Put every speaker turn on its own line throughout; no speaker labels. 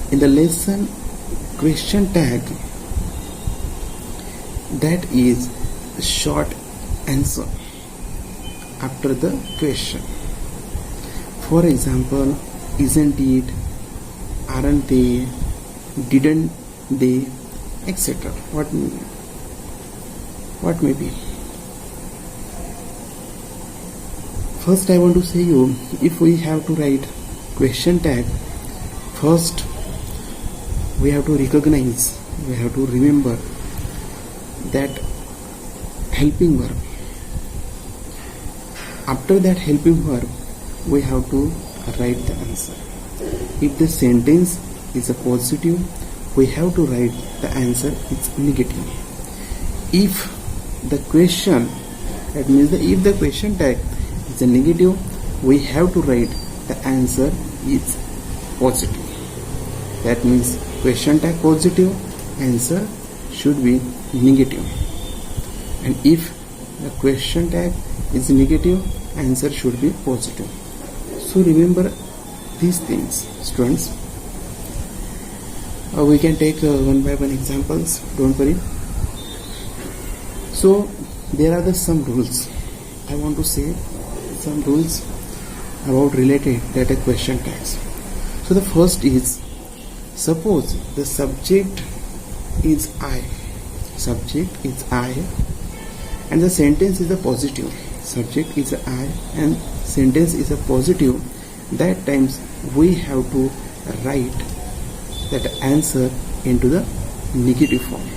In the lesson, question tag, that is a short answer after the question. For example, isn't it, aren't they, didn't they, etc. What may be. First I want to say you, if we have to write question tag, first we have to recognize, we have to remember that helping verb. After that helping verb, we have to write the answer. If the sentence is a positive, we have to write the answer is negative. If the question, that means if the question tag is a negative, we have to write the answer is positive. That means question tag positive, answer should be negative. And if the question tag is negative, answer should be positive. So remember these things, students. We can take one by one examples, don't worry. So there are some rules. I want to say some rules about related data question tags. So the first is, suppose the subject is I. Subject is I and the sentence is a positive. Subject is I and sentence is a positive. That times we have to write that answer into the negative form.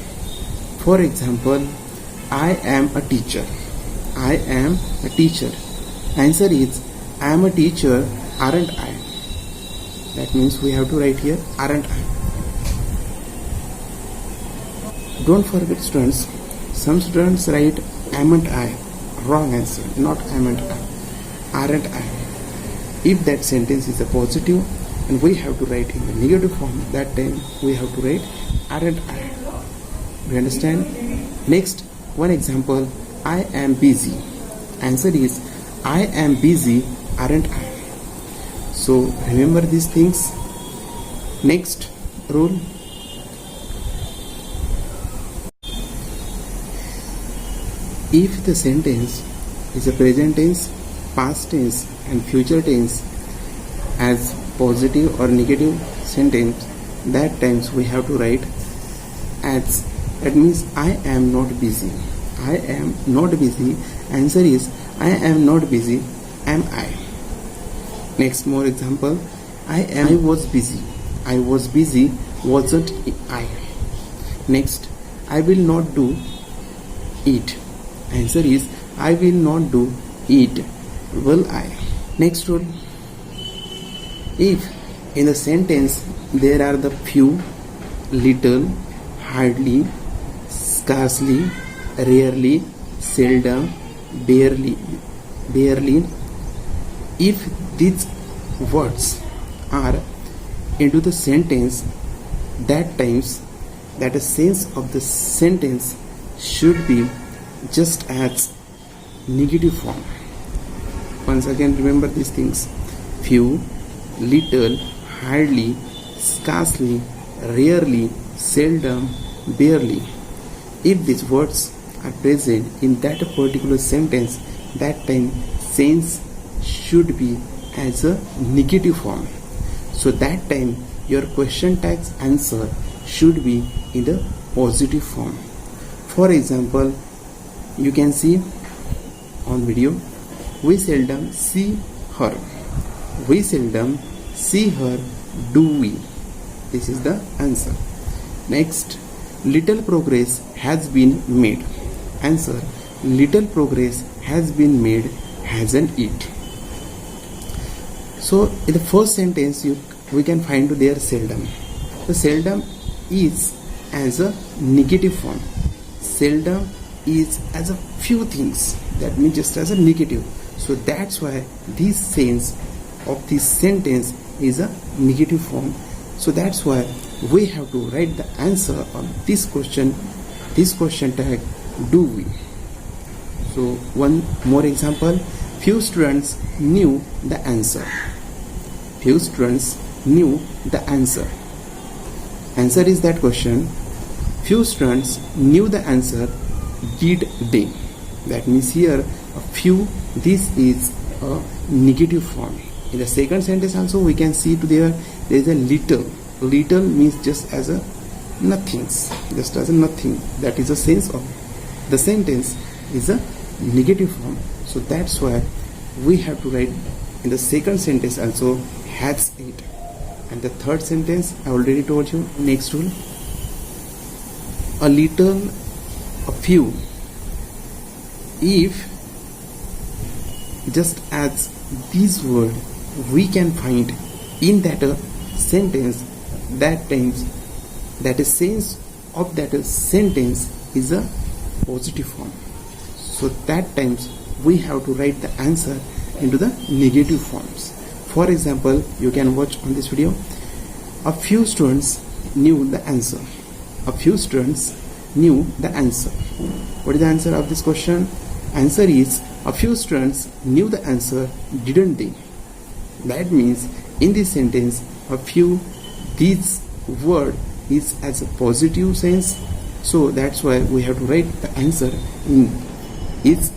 For example, I am a teacher. I am a teacher. Answer is, I am a teacher, aren't I? That means we have to write here, aren't I? Don't forget, students, some students write amn't I. Wrong answer, not amn't I, aren't I. If that sentence is a positive and we have to write in the negative form, that time we have to write aren't I. You understand? Next, one example, I am busy. Answer is, I am busy, aren't I? So remember these things. Next rule, if the sentence is a present tense, past tense and future tense as positive or negative sentence, that times we have to write as. That means I am not busy. I am not busy. Answer is, I am not busy, am I? Next, more example, I was busy. I was busy, wasn't I? Next, I will not do it. Answer is, I will not do it, will I? Next rule, if in the sentence there are the few, little, hardly, scarcely, rarely, seldom, barely, if these words are into the sentence, that times that the sense of the sentence should be just as negative form. Once again, remember these things: few, little, hardly, scarcely, rarely, seldom, barely. If these words are present in that particular sentence, that time sense should be as a negative form. So that time your question tag's answer should be in the positive form. For example, you can see on video, we seldom see her. We seldom see her, do we? This is the answer. Next, little progress has been made. Answer, little progress has been made, hasn't it? So in the first sentence we can find their seldom. The seldom is as a negative form. Seldom is as a few things, that means just as a negative. So that's why this sense of this sentence is a negative form. So that's why we have to write the answer of this question tag, do we? So one more example, few students knew the answer. Few students knew the answer. Answer is that question. Few students knew the answer, did they? That means here a few, this is a negative form. In the second sentence also we can see to there is a little. Little means just as a nothings, just as a nothing. That is the sense of the sentence is a negative form. So that's why we have to write in the second sentence also has it. And the third sentence I already told you. Next rule, a little, a few. If just as this word we can find in that sentence, that times that is sense of that sentence is a positive form. So that times we have to write the answer into the negative forms. For example, you can watch on this video. A few students knew the answer. A few students knew the answer. What is the answer of this question? Answer is a few students knew the answer, didn't they? That means in this sentence, a few, this word is as a positive sense. So that's why we have to write the answer in is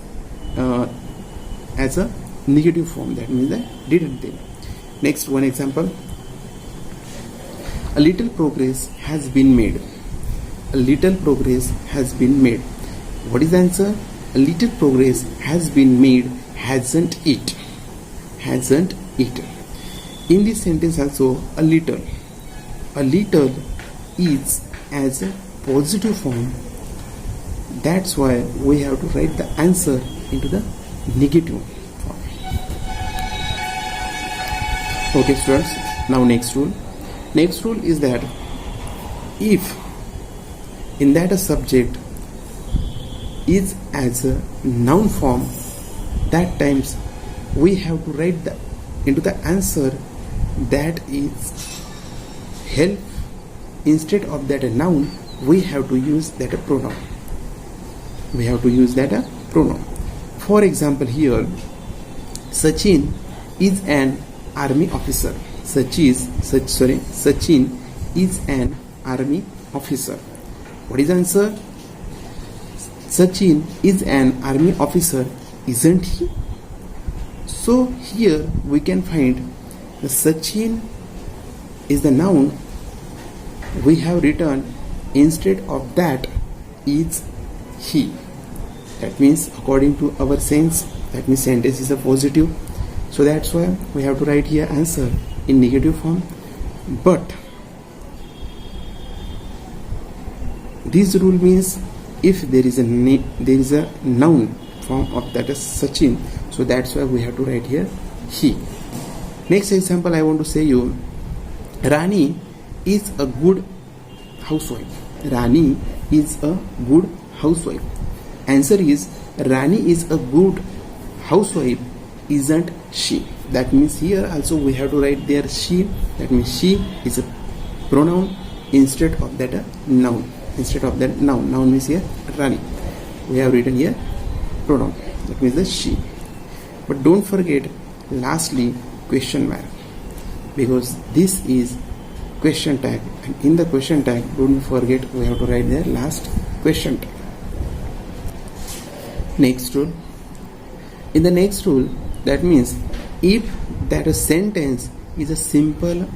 as a negative form. That means that didn't they. Next one example. A little progress has been made. A little progress has been made. What is the answer? A little progress has been made, hasn't it? Hasn't it? In this sentence also, a little is as a positive form. That's why we have to write the answer into the negative form. Okay students, now next rule. Next rule is that if in that a subject is as a noun form, that times we have to write the into the answer that is help. Instead of that a noun, we have to use that a pronoun. We have to use that a pronoun. For example, here Sachin is an army officer. Sachin is an army officer. What is the answer? Sachin is an army officer, isn't he? So here we can find the Sachin is the noun. We have written instead of that is he. That means according to our sense, that means sentence is a positive. So that's why we have to write here answer in negative form. But this rule means if there is a noun form of that is Sachin, so that's why we have to write here he. Next example I want to say you, Rani is a good housewife. Rani is a good housewife. Answer is Rani is a good housewife, isn't she? That means here also we have to write there she. That means she is a pronoun instead of that a noun. Instead of that noun means here Rani. We have written here pronoun. That means the she. But don't forget lastly question mark, because this is question tag, and in the question tag don't forget we have to write there last question tag. Next rule. In the next rule, that means if that a sentence is a simple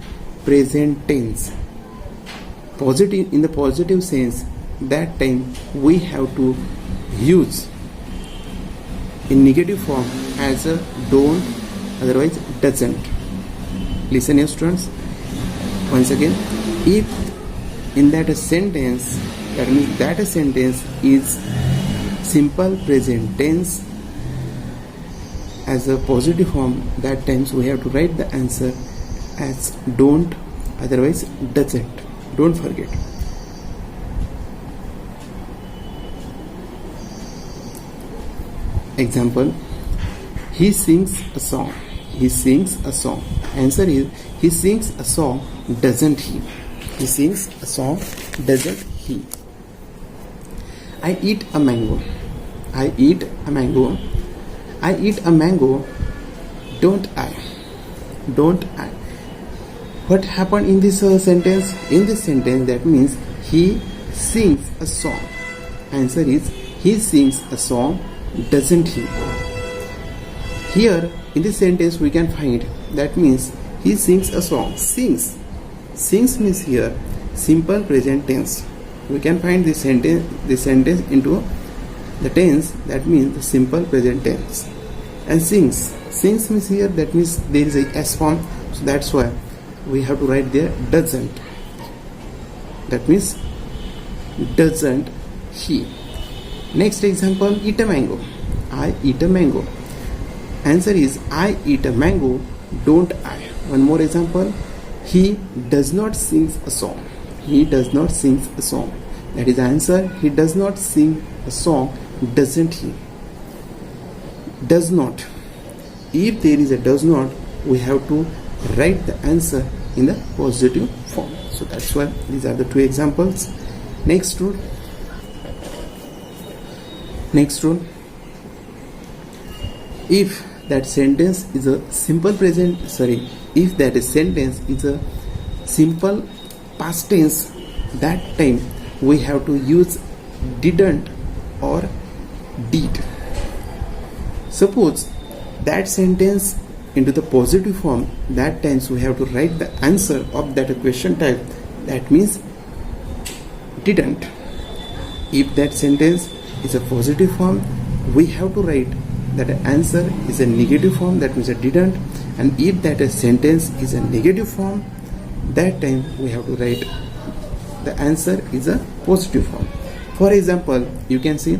present tense, positive in the positive sense, that time we have to use in negative form as a don't, otherwise doesn't. Listen here students, once again, if in that a sentence, that means that a sentence is simple present tense as a positive form, that times we have to write the answer as don't, otherwise doesn't. Don't forget. Example, he sings a song. He sings a song. Answer is he sings a song, doesn't he? He sings a song, doesn't he? I eat a mango. I eat a mango. I eat a mango, don't I? Don't I? What happened in this sentence? In this sentence, that means he sings a song. Answer is he sings a song, doesn't he? Here in this sentence we can find, that means he sings a song. Sings means here simple present tense. We can find this sentence into the tense, that means the simple present tense. And sings means here, that means there is a S form, so that's why we have to write there doesn't. That means doesn't he. Next example, eat a mango. I eat a mango. Answer is I eat a mango, don't I? One more example, he does not sing a song. He does not sing a song. That is answer, he does not sing a song, doesn't he? Does not. If there is a does not, we have to write the answer in the positive form. So that's why these are the two examples. Next rule. If that sentence is a simple if that sentence is a simple past tense, that time we have to use didn't or did. Suppose that sentence into the positive form, that times we have to write the answer of that question type, that means didn't. If that sentence is a positive form, we have to write that answer is a negative form, that means a didn't. And if that a sentence is a negative form, that time we have to write the answer is a positive form. For example, you can see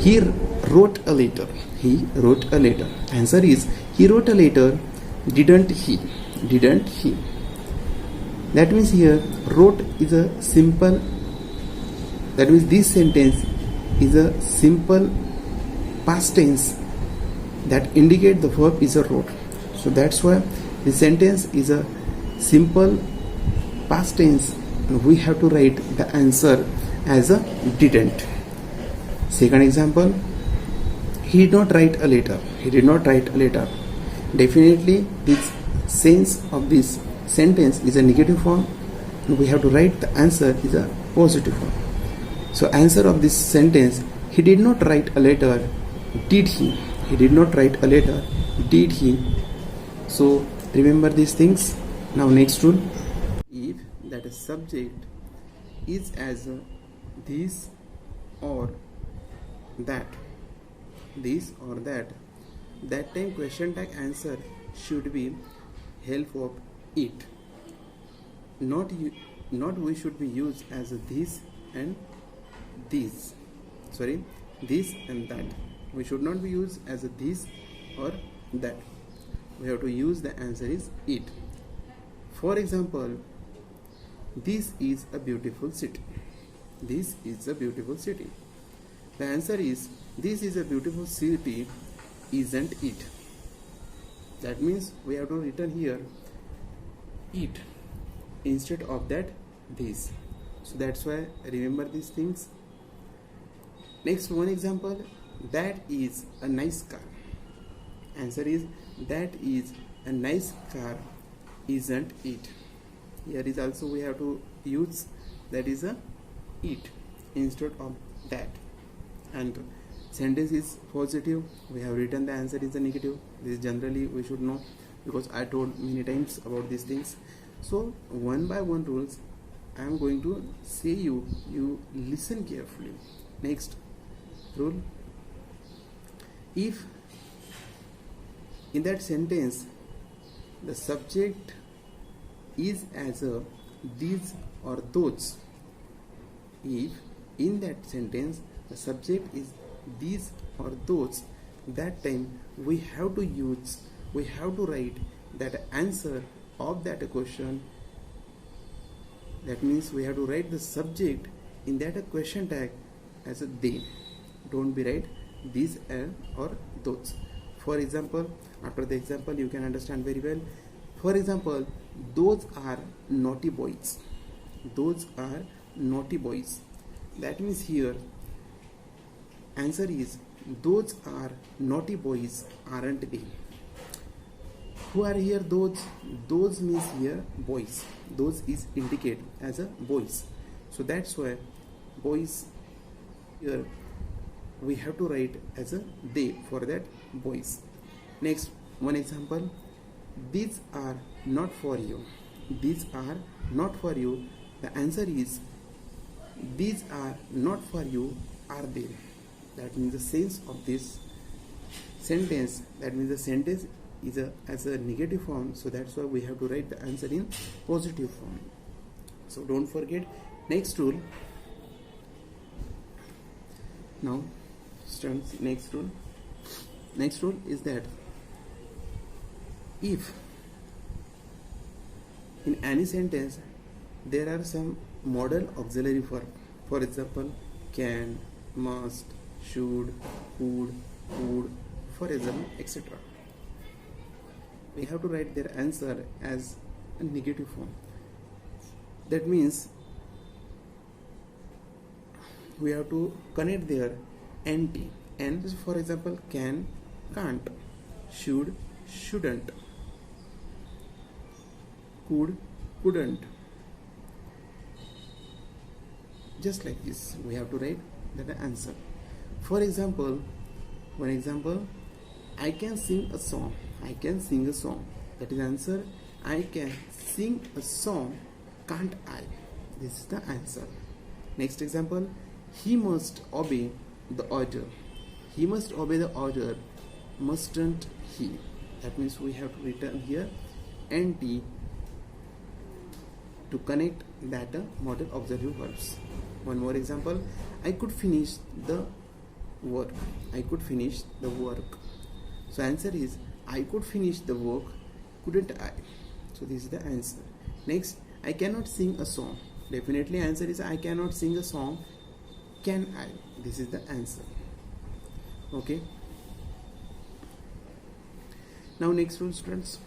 he wrote a letter. He wrote a letter. Answer is he wrote a letter, didn't he? Didn't he? That means here wrote is a simple, that means this sentence is a simple past tense that indicate the verb is a wrote. So that's why the sentence is a simple past tense, and we have to write the answer as a didn't. Second example, he did not write a letter. He did not write a letter. Definitely this sense of this sentence is a negative form, and we have to write the answer is a positive form. So answer of this sentence, he did not write a letter, did he? He did not write a letter, did he? So remember these things. Now next rule, if that a subject is as a this or that, that time question tag answer should be help of it. Not we should be used as a this and this. This and that. We should not be used as a this or that. We have to use the answer is it. For example, this is a beautiful city. This is a beautiful city. The answer is this is a beautiful city, isn't it? That means we have to written here it instead of that this. So that's why remember these things. Next one example, that is a nice car. Answer is that is a nice car, isn't it? Here is also we have to use that is a it instead of that. And sentence is positive, we have written the answer is a negative. This generally we should know, because I told many times about these things. So one by one rules I am going to say you listen carefully. Next rule, if in that sentence the subject is as a these or those, if in that sentence the subject is these or those, that time we have to write that answer of that question. That means we have to write the subject in that question tag as a they. Don't be write these or those. For example, after the example you can understand very well. For example, those are naughty boys. Those are naughty boys. That means here answer is those are naughty boys, aren't they? Who are here? Those. Those means here boys. Those is indicate as a boys. So that's why boys here we have to write as a they for that boys. Next one example. These are not for you. These are not for you. The answer is these are not for you, are they? That means the sense of this sentence, that means the sentence is as a negative form, so that's why we have to write the answer in positive form. So don't forget. Next rule. Now students, next rule is that if in any sentence there are some modal auxiliary verb, for example can, must, should, could, would, for example, etc., we have to write their answer as a negative form. That means we have to connect their NT. And for example, can, can't, should, shouldn't, could, couldn't. Just like this, we have to write that answer. For example, one example, I can sing a song. I can sing a song. That is answer. I can sing a song. Can't I? This is the answer. Next example, he must obey the order. He must obey the order. Mustn't he? That means we have to return here NT to connect that modal auxiliary verbs. One more example, I could finish the work. I could finish the work. So answer is I could finish the work, couldn't I? So this is the answer. Next, I cannot sing a song. Definitely answer is I cannot sing a song, can I? This is the answer. Okay. Now next rule, students.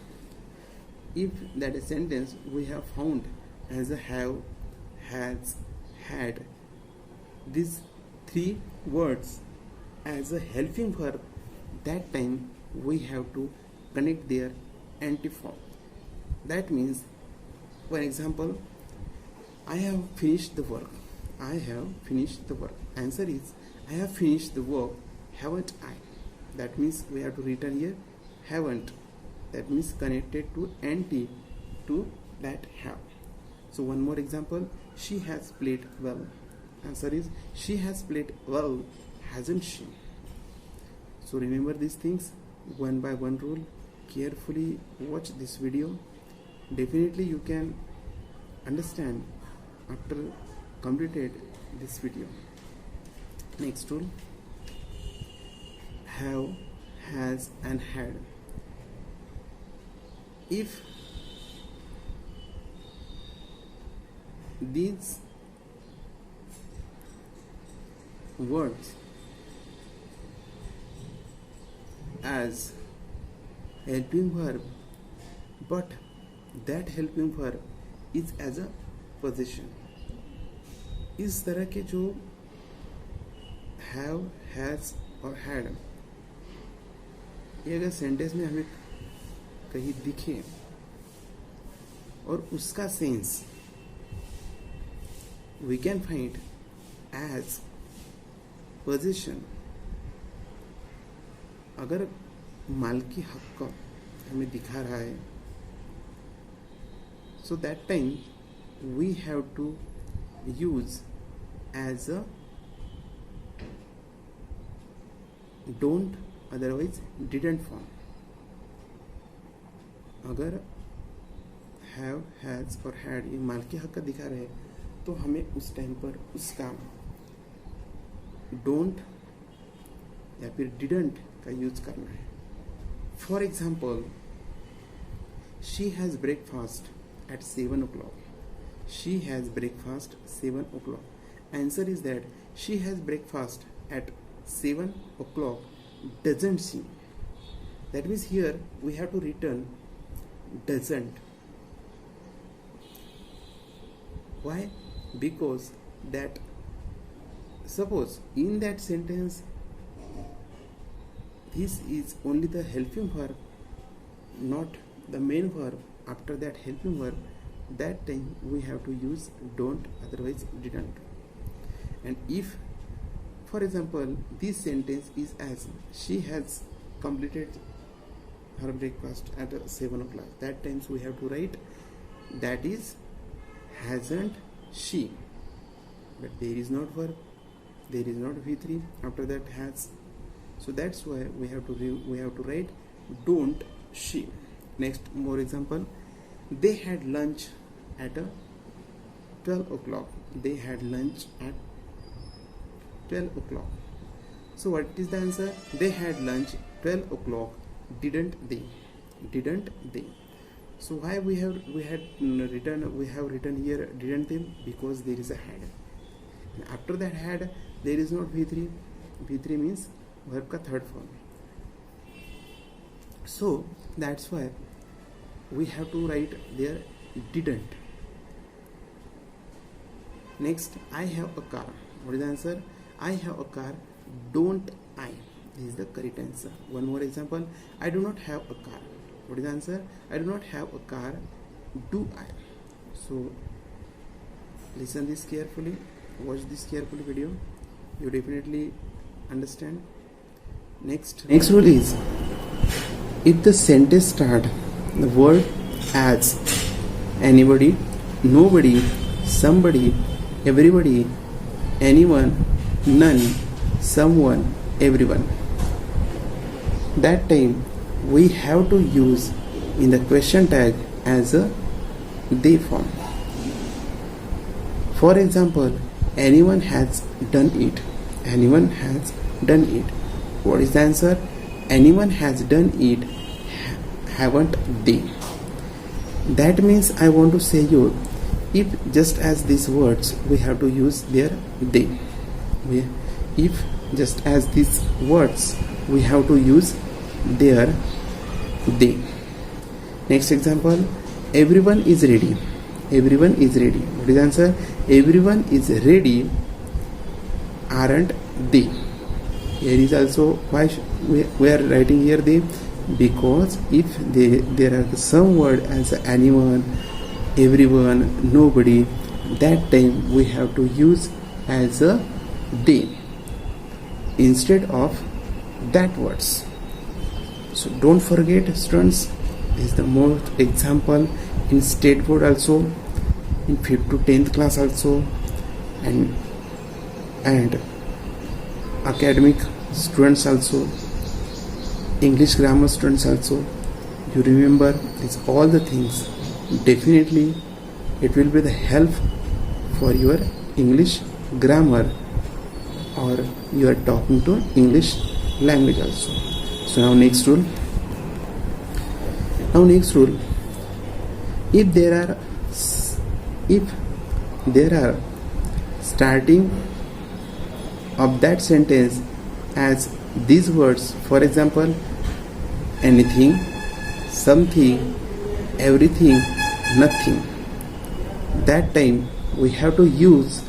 If that is sentence we have found as a have, has, had, these three words as a helping verb, that time we have to connect their antiform. That means, for example, I have finished the work. I have finished the work. Answer is I have finished the work, haven't I? That means we have to return here haven't. That means connected to NT to that have. So one more example, she has played well. Answer is she has played well, hasn't she? So remember these things one by one rule. Carefully watch this video. Definitely you can understand after completed this video. Next rule, have, has and had. If these words as helping verb, but that helping verb is as a possession, इस तरह के जो have, has और had ये अगर sentence में हमें कहीं दिखे और उसका sense we can find as possession, अगर मालकी हक का हमें दिखा रहा है, so that time we have to use as a don't, otherwise didn't form. अगर have, has और had ये मालकी हक का दिखा रहे तो हमें उस टाइम पर उसका don't या फिर didn't का यूज करना है. For example, she has breakfast at 7 o'clock. She has breakfast 7 o'clock. Answer is that she has breakfast at 7 o'clock, doesn't she? That means here we have to return doesn't. Why? Because that, suppose in that sentence this is only the helping verb, not the main verb, after that helping verb, that time we have to use don't, otherwise didn't. And if, for example, this sentence is as she has completed her breakfast at 7 o'clock, that times we have to write that is hasn't she, but there is not verb, there is not V3, after that has, so that's why we have to write don't she. Next, more example, they had lunch at 12 o'clock, they had lunch at 12 o'clock. So what is the answer? They had lunch 12 o'clock, didn't they? Didn't they? So why we have written here didn't they? Because there is a had, and after that had there is not V3. V3 means verb ka third form. So that's why we have to write there didn't. Next, I have a car. What is the answer? I have a car, don't I? This is the correct answer. One more example, I do not have a car. What is the answer? I do not have a car, do I? So listen this carefully, watch this carefully video, you definitely understand. Next rule is, if the sentence start the word as anybody, nobody, somebody, everybody, anyone, none, someone, everyone, that time we have to use in the question tag as a they form. For example, anyone has done it, anyone has done it. What is the answer? Anyone has done it, haven't they? That means I want to say you, if just as these words we have to use their they. If just as these words we have to use their they. Next example, everyone is ready. Everyone is ready. What is the answer? Everyone is ready, aren't they? Here is also why we are writing here they, because if there are some word as anyone, everyone, nobody, that time we have to use as a they instead of that words. So don't forget, students, this is the most example in state board also, in 5th to 10th class also, and academic students also, English grammar students also. You remember these all the things, definitely it will be the help for your English grammar, or you are talking to English language also. So now next rule, if there are starting of that sentence as these words, for example, anything, something, everything, nothing, that time we have to use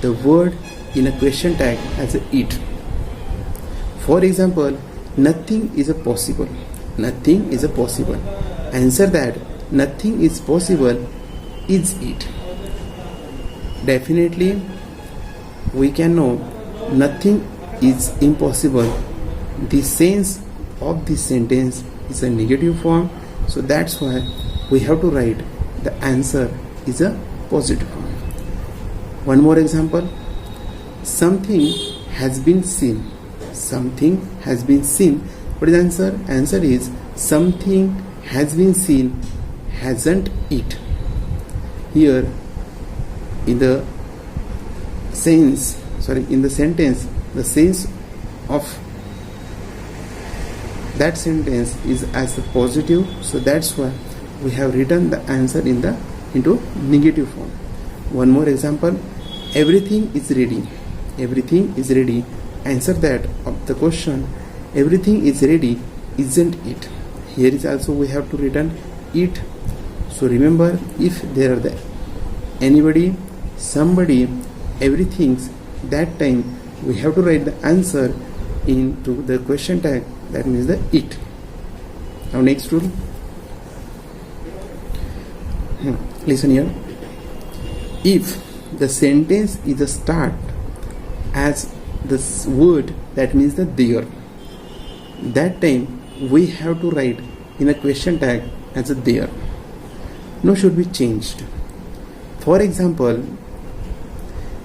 the word in a question tag as a it. For example, nothing is a possible. Nothing is a possible. Answer that nothing is possible is it. Definitely we can know nothing is impossible. The sense of this sentence is a negative form, so that's why we have to write the answer is a positive form. One more example, something has been seen. Something has been seen. What is the answer? Answer is something has been seen, hasn't it? Here in the sentence, the sense of that sentence is as a positive, so that's why we have written the answer into negative form. One more example, everything is ready. Everything is ready. Answer that of the question, everything is ready, isn't it? Here is also we have to written it. So remember, if there are the anybody, somebody, everything, that time we have to write the answer into the question tag, that means the it. Now next rule, Listen here. If the sentence is a start as this word, that means the there, that time we have to write in a question tag as a there. No should be changed. For example,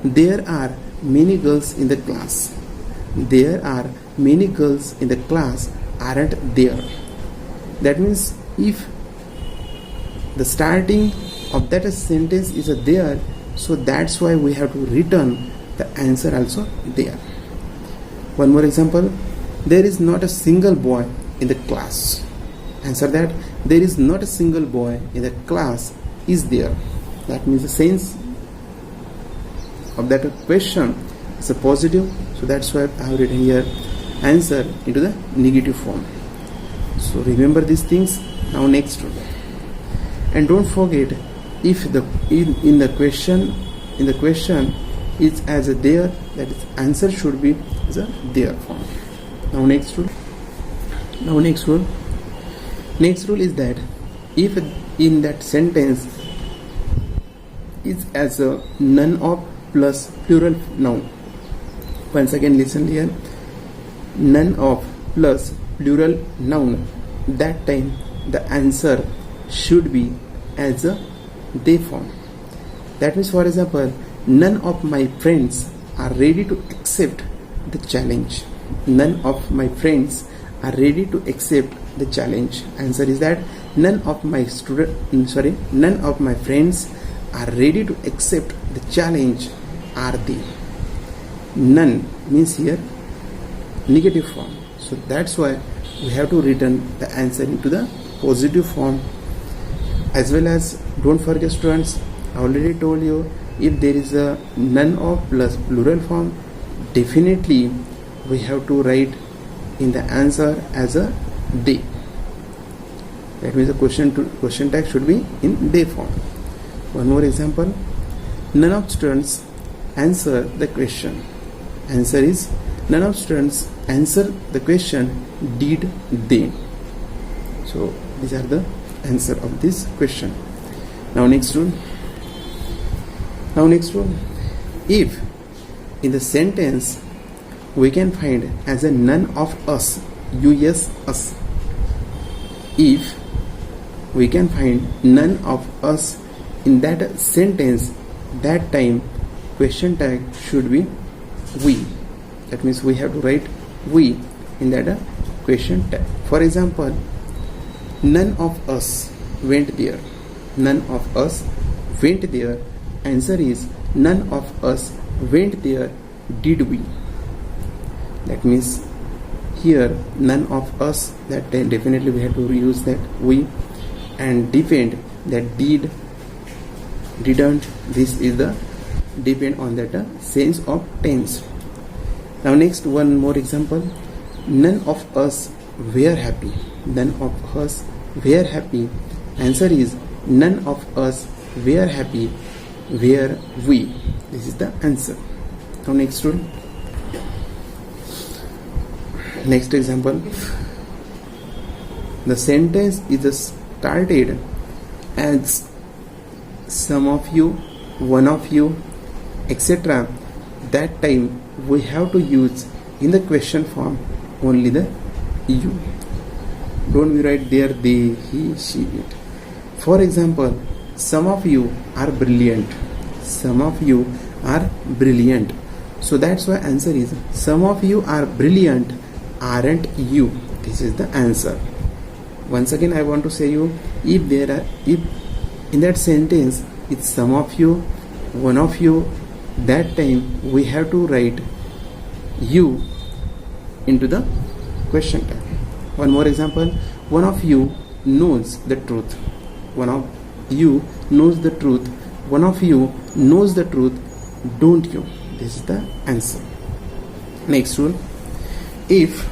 there are many girls in the class. There are many girls in the class aren't there. That means if the starting of that sentence is a there, so that's why we have to return the answer also there. One more example. There is not a single boy in the class. Answer that. There is not a single boy in the class is there. That means the sense of that question is a positive, so that's why I have written here answer into the negative form. So remember these things. Now next one. And don't forget, if the in the question is as a there, that is answer should be as a there form. Now next rule. Next rule is that if in that sentence is as a none of plus plural noun. Once again listen here. None of plus plural noun. That time the answer should be as a they form. That means, for example, none of my friends are ready to accept the challenge. None of my friends are ready to accept the challenge. Answer is that none of my friends are ready to accept the challenge are they. None means here negative form. So that's why we have to return the answer into the positive form. As well as, don't forget students, I already told you, if there is a none of plus plural form, definitely we have to write in the answer as a they. That means the question tag should be in they form. One more example. None of students answer the question. Answer is, none of students answer the question did they. So these are the answer of this question. Now next rule. If in the sentence we can find as a none of us, us, us. If we can find none of us in that sentence, that time question tag should be we. That means we have to write we in that question tag. For example, none of us went there. None of us went there. Answer is, none of us went there did we. That means here none of us, that definitely we have to use that we, and depend that did, didn't, this is the depend on that sense of tense. Now next, one more example. None of us were happy. None of us were happy. Answer is, none of us were happy were we. This is the answer. Now next rule. Next example. The sentence is started as some of you, one of you, etc. That time we have to use in the question form only the you. Don't we write there they, he, she, it. For example, some of you are brilliant. Some of you are brilliant. So that's why answer is, some of you are brilliant, aren't you? This is the answer. Once again I want to say you, if in that sentence it's some of you, one of you, that time we have to write you into the question tag. One more example. One of you knows the truth. One of you knows the truth. One of you knows the truth, don't you? This is the answer. Next rule. If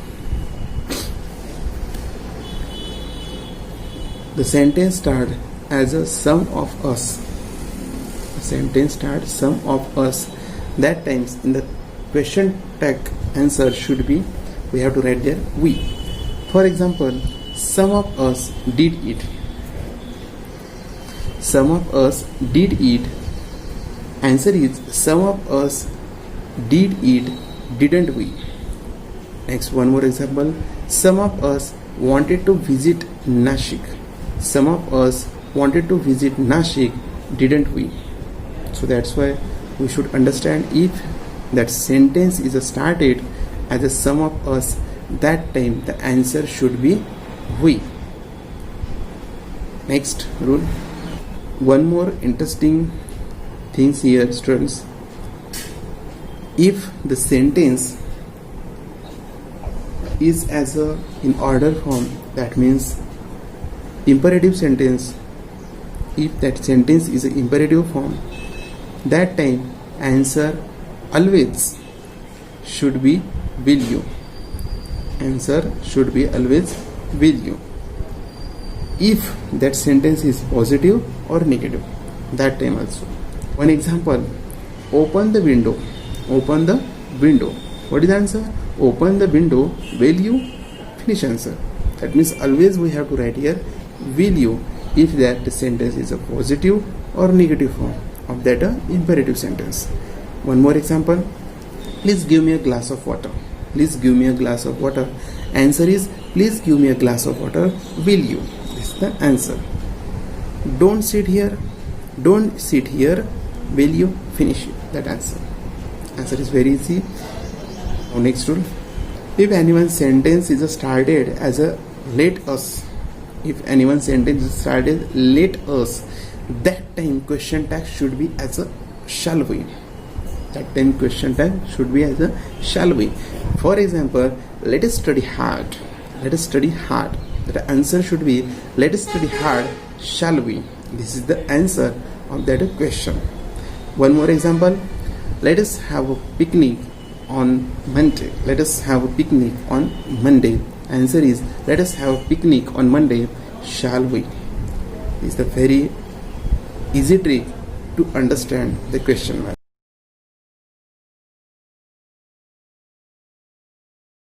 the sentence starts as a sum of us, that times in the question tag answer should be, we have to write there we. For example, some of us did it. some of us did eat. Answer is some of us did eat, didn't we? Next, one more example. Some of us wanted to visit Nashik. Some of us wanted to visit Nashik, didn't we? So that's why we should understand if that sentence is started as a sum of us, that time the answer should be we. Next rule. One more interesting things here, students. If the sentence is as a in order form, that means imperative sentence. If that sentence is an imperative form, that time answer always should be will you. Answer should be always will you. If that sentence is positive or negative, that time also. One example, open the window. Open the window. What is the answer? Open the window. Will you? Finish answer. That means always we have to write here will you if that sentence is a positive or negative form of that imperative sentence. One more example. Please give me a glass of water. Please give me a glass of water. Answer is please give me a glass of water. Will you? This is the answer. Don't sit here. Don't sit here. Will you? Finish it. That answer. Answer is very easy. Now next rule. If anyone's sentence is started as a let us. If anyone's sentence is started let us, that time question tag should be as a shall we. That time question tag should be as a shall we. For example, let us study hard. Let us study hard. The answer should be let us study hard, shall we. This is the answer of that question. One more example. Let us have a picnic on Monday. Let us have a picnic on Monday. Answer is let us have a picnic on Monday, shall we. It's the very easy trick to understand the question mark.